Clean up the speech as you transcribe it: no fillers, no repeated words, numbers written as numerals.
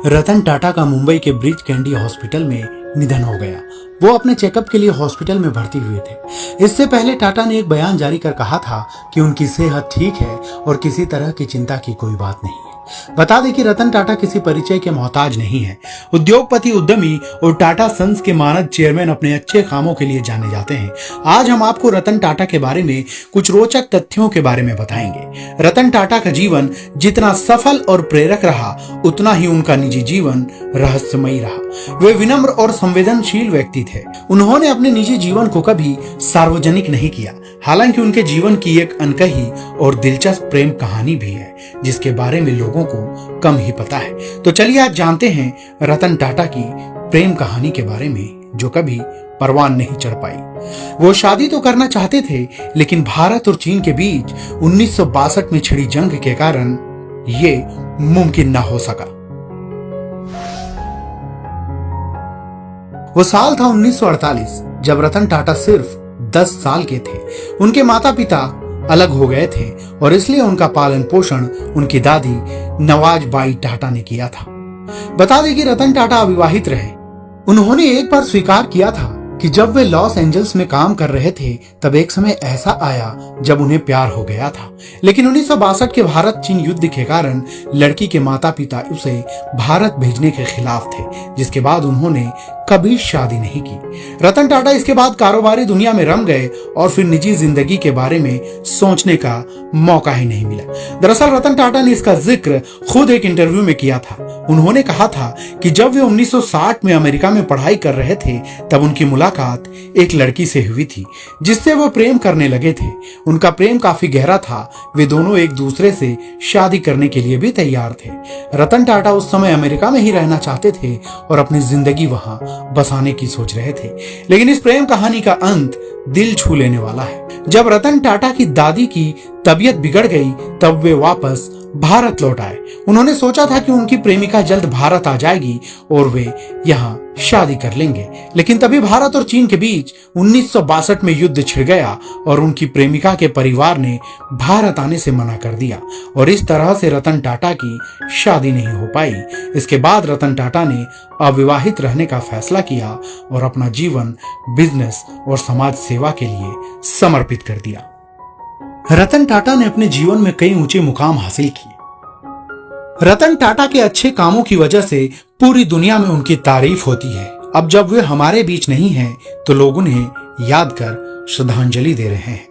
रतन टाटा का मुंबई के breach candy hospital में निधन हो गया। वो अपने चेकअप के लिए हॉस्पिटल में भर्ती हुए थे। इससे पहले टाटा ने एक बयान जारी कर कहा था कि उनकी सेहत ठीक है और किसी तरह की चिंता की कोई बात नहीं है। बता दें कि रतन टाटा किसी परिचय के मोहताज नहीं है। उद्योगपति, उद्यमी और टाटा सन्स के मानद चेयरमैन अपने अच्छे कामों के लिए जाने जाते हैं। आज हम आपको रतन टाटा के बारे में कुछ रोचक तथ्यों के बारे में बताएंगे। रतन टाटा का जीवन जितना सफल और प्रेरक रहा, उतना ही उनका निजी जीवन रहस्यमयी रहा। वे विनम्र और संवेदनशील व्यक्ति थे। उन्होंने अपने निजी जीवन को कभी सार्वजनिक नहीं किया। हालांकि उनके जीवन की एक अनकही और दिलचस्प प्रेम कहानी भी है, जिसके बारे में लोगों को कम ही पता है। तो चलिए आज जानते हैं रतन टाटा की प्रेम कहानी के बारे में, जो कभी परवान नहीं चढ़ पाई। वो शादी तो करना चाहते थे, लेकिन भारत और चीन के बीच 1962 में छिड़ी जंग के कारण ये मुमकिन ना हो सका। वो साल था 1948, जब रतन टाटा सिर्फ 10 साल के थे। उनके माता पिता अलग हो गए थे और इसलिए उनका पालन पोषण उनकी दादी नवाजबाई टाटा ने किया था। बता दें कि रतन टाटा अविवाहित रहे। उन्होंने एक बार स्वीकार किया था कि जब वे लॉस एंजल्स में काम कर रहे थे, तब एक समय ऐसा आया जब उन्हें प्यार हो गया था। लेकिन 1962 के भारत चीन युद्ध के कारण लड़की के माता पिता उसे भारत भेजने के खिलाफ थे, जिसके बाद उन्होंने कभी शादी नहीं की। रतन टाटा इसके बाद कारोबारी दुनिया में रम गए और फिर निजी जिंदगी के बारे में सोचने का मौका ही नहीं मिला। दरअसल रतन टाटा ने इसका जिक्र खुद एक इंटरव्यू में किया था। उन्होंने कहा था कि जब वे 1960 में अमेरिका में पढ़ाई कर रहे थे, तब उनकी मुलाकात एक लड़की से हुई थी, जिससे वो प्रेम करने लगे थे। उनका प्रेम काफी गहरा था। वे दोनों एक दूसरे से शादी करने के लिए भी तैयार थे। रतन टाटा उस समय अमेरिका में ही रहना चाहते थे और अपनी जिंदगी वहां बसाने की सोच रहे थे। लेकिन इस प्रेम कहानी का अंत दिल छू लेने वाला है। जब रतन टाटा की दादी की तबीयत बिगड़ गई, तब वे वापस भारत लौट आए। उन्होंने सोचा था कि उनकी प्रेमिका जल्द भारत आ जाएगी और वे यहाँ शादी कर लेंगे। लेकिन तभी भारत और चीन के बीच 1962 में युद्ध छिड़ गया और उनकी प्रेमिका के परिवार ने भारत आने से मना कर दिया और इस तरह से रतन टाटा की शादी नहीं हो पाई। इसके बाद रतन टाटा ने अविवाहित रहने का फैसला किया और अपना जीवन बिजनेस और समाज सेवा के लिए समर्पित कर दिया। रतन टाटा ने अपने जीवन में कई ऊंचे मुकाम हासिल किए। रतन टाटा के अच्छे कामों की वजह से पूरी दुनिया में उनकी तारीफ होती है। अब जब वे हमारे बीच नहीं हैं, तो लोग उन्हें याद कर श्रद्धांजलि दे रहे हैं।